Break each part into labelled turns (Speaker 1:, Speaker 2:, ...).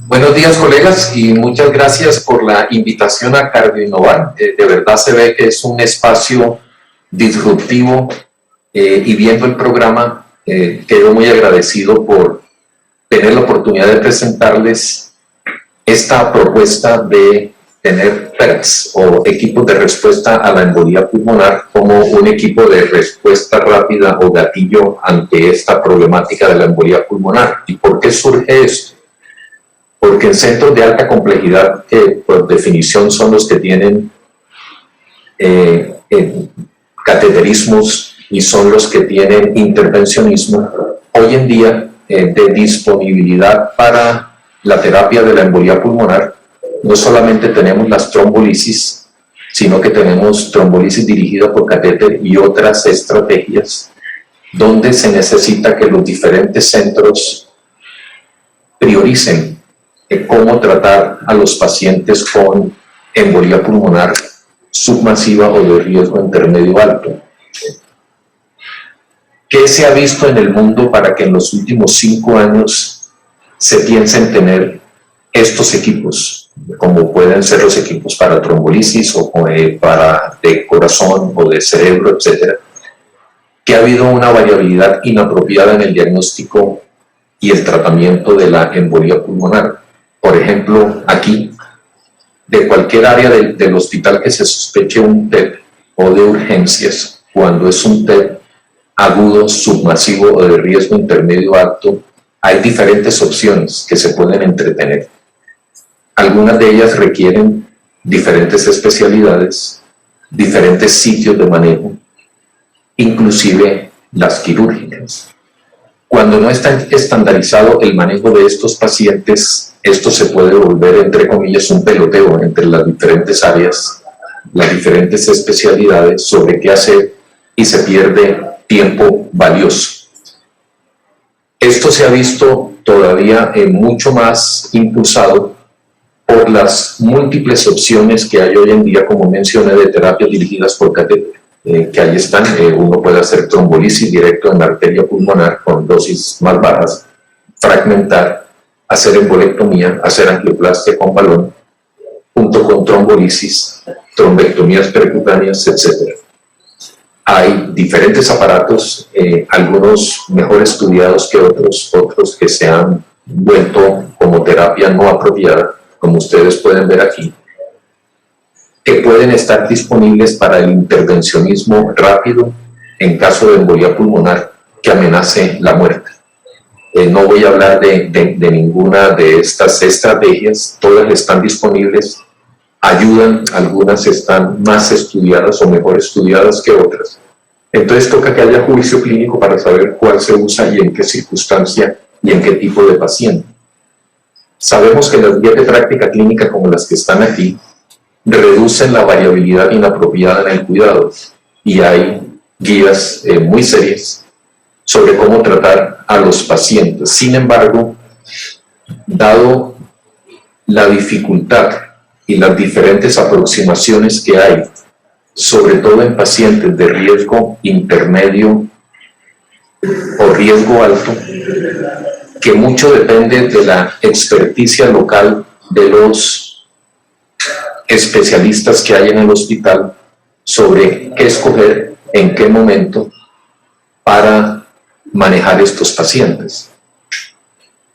Speaker 1: Buenos días, colegas, y muchas gracias por la invitación a CardioInnovar. De verdad se ve que es un espacio disruptivo y viendo el programa quedo muy agradecido por tener la oportunidad de presentarles esta propuesta de tener PERTs o equipos de respuesta a la embolía pulmonar como un equipo de respuesta rápida o gatillo ante esta problemática de la embolía pulmonar. ¿Y por qué surge esto? Porque en centros de alta complejidad, que por definición son los que tienen cateterismos y son los que tienen intervencionismo, hoy en día de disponibilidad para la terapia de la embolía pulmonar, no solamente tenemos las trombolisis, sino que tenemos trombolisis dirigida por catéter y otras estrategias donde se necesita que los diferentes centros prioricen cómo tratar a los pacientes con embolía pulmonar submasiva o de riesgo intermedio alto. ¿Qué se ha visto en el mundo para que en los últimos 5 años se piense en tener estos equipos, como pueden ser los equipos para trombolisis o para de corazón o de cerebro, etcétera? Que ha habido una variabilidad inapropiada en el diagnóstico y el tratamiento de la embolía pulmonar. Por ejemplo, aquí, de cualquier área del hospital que se sospeche un TEP o de urgencias, cuando es un TEP agudo, submasivo o de riesgo intermedio alto, hay diferentes opciones que se pueden entretener. Algunas de ellas requieren diferentes especialidades, diferentes sitios de manejo, inclusive las quirúrgicas. Cuando no está estandarizado el manejo de estos pacientes, esto se puede volver, entre comillas, un peloteo entre las diferentes áreas, las diferentes especialidades sobre qué hacer y se pierde tiempo valioso. Esto se ha visto todavía mucho más impulsado por las múltiples opciones que hay hoy en día, como mencioné, de terapias dirigidas por catéter. Que ahí están, uno puede hacer trombolisis directo en la arteria pulmonar con dosis más bajas, fragmentar, hacer embolectomía, hacer angioplastia con balón, junto con trombolisis, trombectomías percutáneas, etc. Hay diferentes aparatos, algunos mejor estudiados que otros que se han vuelto como terapia no apropiada, como ustedes pueden ver aquí, que pueden estar disponibles para el intervencionismo rápido en caso de embolía pulmonar que amenace la muerte. No voy a hablar de ninguna de estas estrategias, todas están disponibles, ayudan, algunas están más estudiadas o mejor estudiadas que otras. Entonces toca que haya juicio clínico para saber cuál se usa y en qué circunstancia y en qué tipo de paciente. Sabemos que las guías de práctica clínica como las que están aquí reducen la variabilidad inapropiada en el cuidado y hay guías muy serias sobre cómo tratar a los pacientes. Sin embargo, dado la dificultad y las diferentes aproximaciones que hay, sobre todo en pacientes de riesgo intermedio o riesgo alto, que mucho depende de la experticia local de los especialistas que hay en el hospital sobre qué escoger, en qué momento para manejar estos pacientes.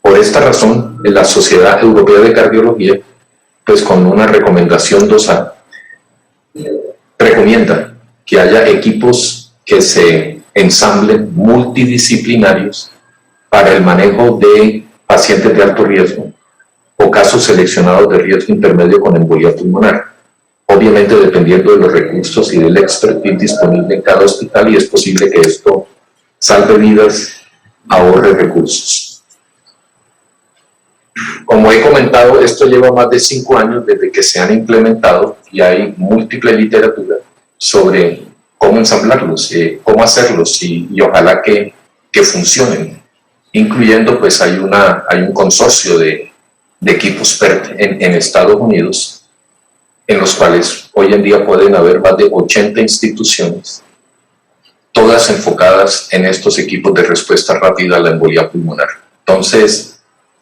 Speaker 1: Por esta razón, la Sociedad Europea de Cardiología, pues con una recomendación 2A, recomienda que haya equipos que se ensamblen multidisciplinarios para el manejo de pacientes de alto riesgo o casos seleccionados de riesgo intermedio con embolía pulmonar. Obviamente dependiendo de los recursos y del expertise disponible en cada hospital, y es posible que esto salve vidas, ahorre recursos. Como he comentado, esto lleva más de 5 años desde que se han implementado y hay múltiple literatura sobre cómo ensamblarlos, cómo hacerlos y ojalá que funcionen, incluyendo pues hay un consorcio de equipos PERT en Estados Unidos, en los cuales hoy en día pueden haber más de 80 instituciones, todas enfocadas en estos equipos de respuesta rápida a la embolía pulmonar. Entonces,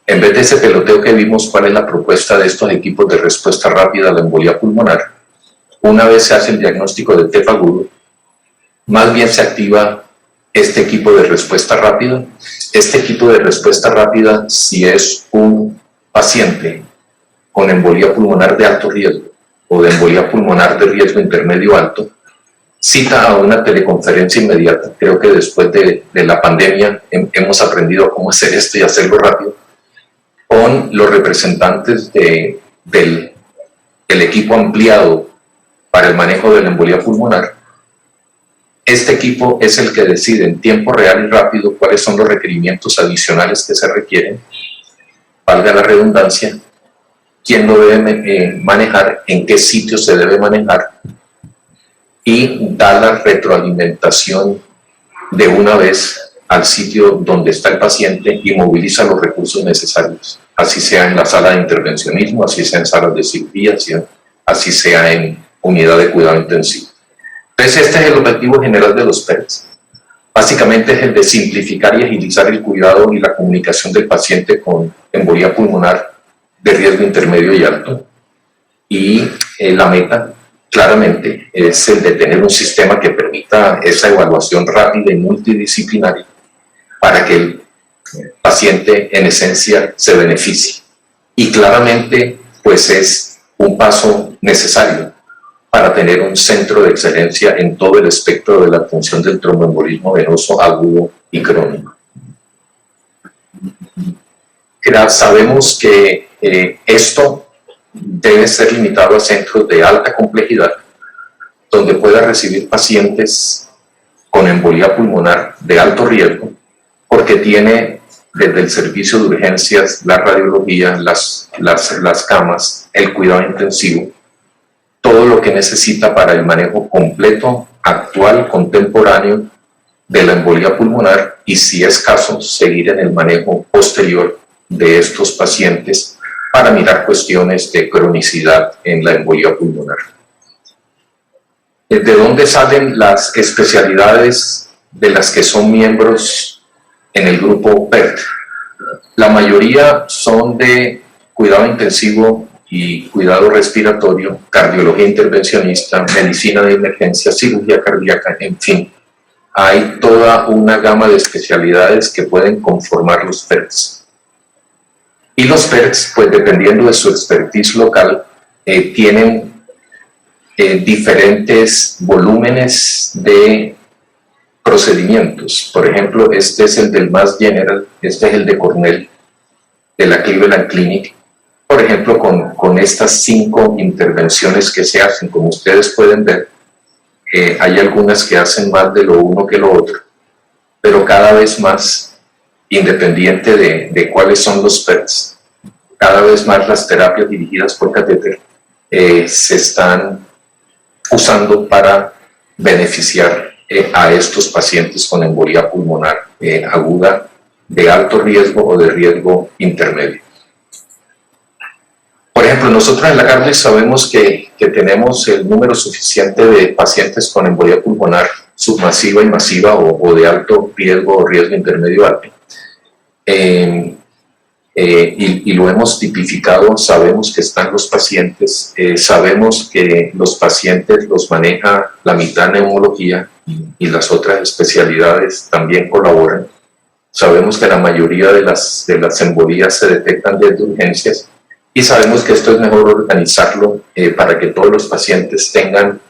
Speaker 1: En vez de ese peloteo que vimos, ¿cuál es la propuesta de estos equipos de respuesta rápida a la embolia pulmonar? Una vez se hace el diagnóstico de TEP agudo, más bien se activa este equipo de respuesta rápida. Este equipo de respuesta rápida, si es un paciente con embolia pulmonar de alto riesgo o de embolia pulmonar de riesgo intermedio alto, cita a una teleconferencia inmediata. Creo que después de la pandemia hemos aprendido cómo hacer esto y hacerlo rápido, con los representantes del equipo ampliado para el manejo de la embolia pulmonar. Este equipo es el que decide en tiempo real y rápido cuáles son los requerimientos adicionales que se requieren, valga la redundancia, quién lo debe manejar, en qué sitio se debe manejar, y da la retroalimentación de una vez al sitio donde está el paciente y moviliza los recursos necesarios, así sea en la sala de intervencionismo, así sea en salas de cirugía, así sea en unidad de cuidado intensivo. Entonces, este es el objetivo general de los PERTs. Básicamente es el de simplificar y agilizar el cuidado y la comunicación del paciente con embolia pulmonar de riesgo intermedio y alto. Y la meta, claramente, es el de tener un sistema que permita esa evaluación rápida y multidisciplinaria para que el paciente, en esencia, se beneficie. Y claramente, pues es un paso necesario para tener un centro de excelencia en todo el espectro de la atención del tromboembolismo venoso agudo y crónico. Sabemos que esto debe ser limitado a centros de alta complejidad, donde pueda recibir pacientes con embolia pulmonar de alto riesgo, porque tiene desde el servicio de urgencias, la radiología, las camas, el cuidado intensivo, todo lo que necesita para el manejo completo, actual, contemporáneo de la embolia pulmonar, y si es caso, seguir en el manejo posterior de estos pacientes para mirar cuestiones de cronicidad en la embolia pulmonar. ¿De dónde salen las especialidades de las que son miembros en el grupo PERT? La mayoría son de cuidado intensivo y cuidado respiratorio, cardiología intervencionista, medicina de emergencia, cirugía cardíaca, en fin. Hay toda una gama de especialidades que pueden conformar los PERTs. Y los PERTs, pues dependiendo de su expertise local, tienen diferentes volúmenes de procedimientos. Por ejemplo, este es el del Mass General, este es el de Cornell, de la Cleveland Clinic. Por ejemplo, con estas 5 intervenciones que se hacen, como ustedes pueden ver, hay algunas que hacen más de lo uno que lo otro, pero cada vez más, independiente de cuáles son los PERTs, cada vez más las terapias dirigidas por catéter se están usando para beneficiar a estos pacientes con embolia pulmonar aguda de alto riesgo o de riesgo intermedio. Por ejemplo, nosotros en la Cardis sabemos que tenemos el número suficiente de pacientes con embolia pulmonar submasiva y masiva o de alto riesgo o riesgo intermedio alto. Y lo hemos tipificado, sabemos que están los pacientes, sabemos que los pacientes los maneja la mitad neumología y las otras especialidades también colaboran. Sabemos que la mayoría de las embolías se detectan desde urgencias, y sabemos que esto es mejor organizarlo para que todos los pacientes tengan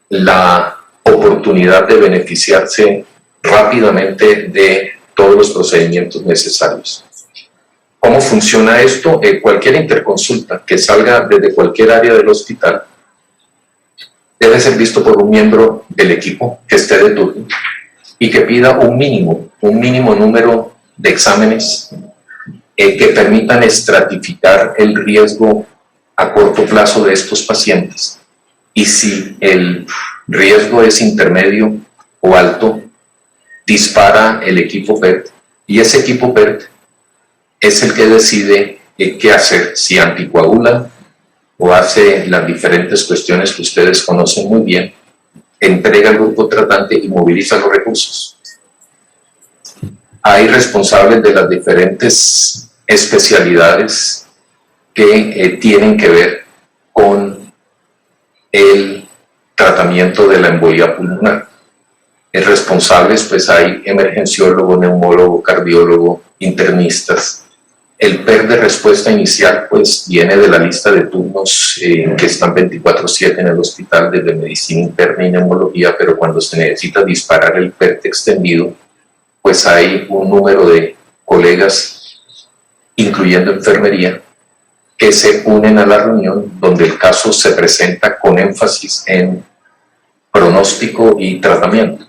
Speaker 1: la oportunidad de beneficiarse rápidamente de todos los procedimientos necesarios. ¿Cómo funciona esto? Cualquier interconsulta que salga desde cualquier área del hospital debe ser visto por un miembro del equipo que esté de turno y que pida un mínimo número de exámenes que permitan estratificar el riesgo a corto plazo de estos pacientes. Y si el riesgo es intermedio o alto, dispara el equipo PERT, y ese equipo PERT es el que decide qué hacer, si anticoagula o hace las diferentes cuestiones que ustedes conocen muy bien, entrega al grupo tratante y moviliza los recursos. Hay responsables de las diferentes especialidades que tienen que ver con el tratamiento de la embolia pulmonar. Responsables, pues hay emergenciólogo, neumólogo, cardiólogo, internistas. El PER de respuesta inicial pues viene de la lista de turnos que están 24/7 en el hospital desde medicina interna y neumología, pero cuando se necesita disparar el PER extendido, pues hay un número de colegas, incluyendo enfermería, que se unen a la reunión donde el caso se presenta con énfasis en pronóstico y tratamiento.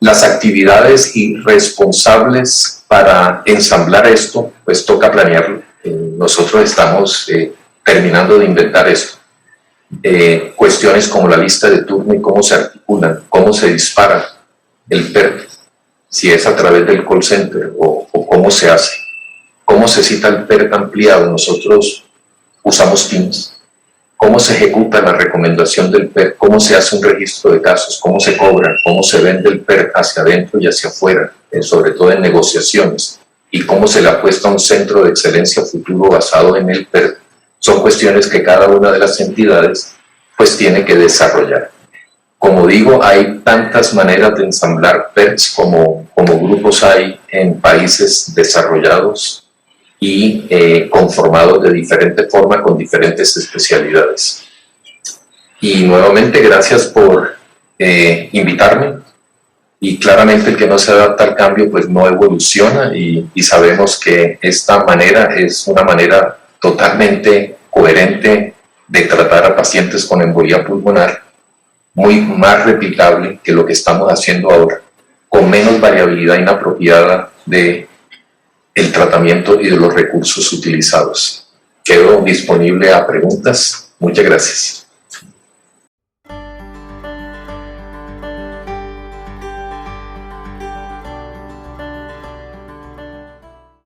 Speaker 1: Las actividades y responsables para ensamblar esto, pues toca planearlo. Nosotros estamos terminando de inventar esto. Cuestiones como la lista de turno y cómo se articulan, cómo se dispara el PER, si es a través del call center o cómo se hace, cómo se cita el PER ampliado. Nosotros usamos Teams. Cómo se ejecuta la recomendación del PER, cómo se hace un registro de casos, cómo se cobra, cómo se vende el PER hacia adentro y hacia afuera, sobre todo en negociaciones, y cómo se le apuesta a un centro de excelencia futuro basado en el PER, son cuestiones que cada una de las entidades pues tiene que desarrollar. Como digo, hay tantas maneras de ensamblar PERs como grupos hay en países desarrollados y conformados de diferente forma con diferentes especialidades. Y nuevamente gracias por invitarme, y claramente el que no se adapta al cambio pues no evoluciona, y sabemos que esta manera es una manera totalmente coherente de tratar a pacientes con embolia pulmonar, muy más replicable que lo que estamos haciendo ahora, con menos variabilidad inapropiada de el tratamiento y de los recursos utilizados. Quedo disponible a preguntas. Muchas gracias.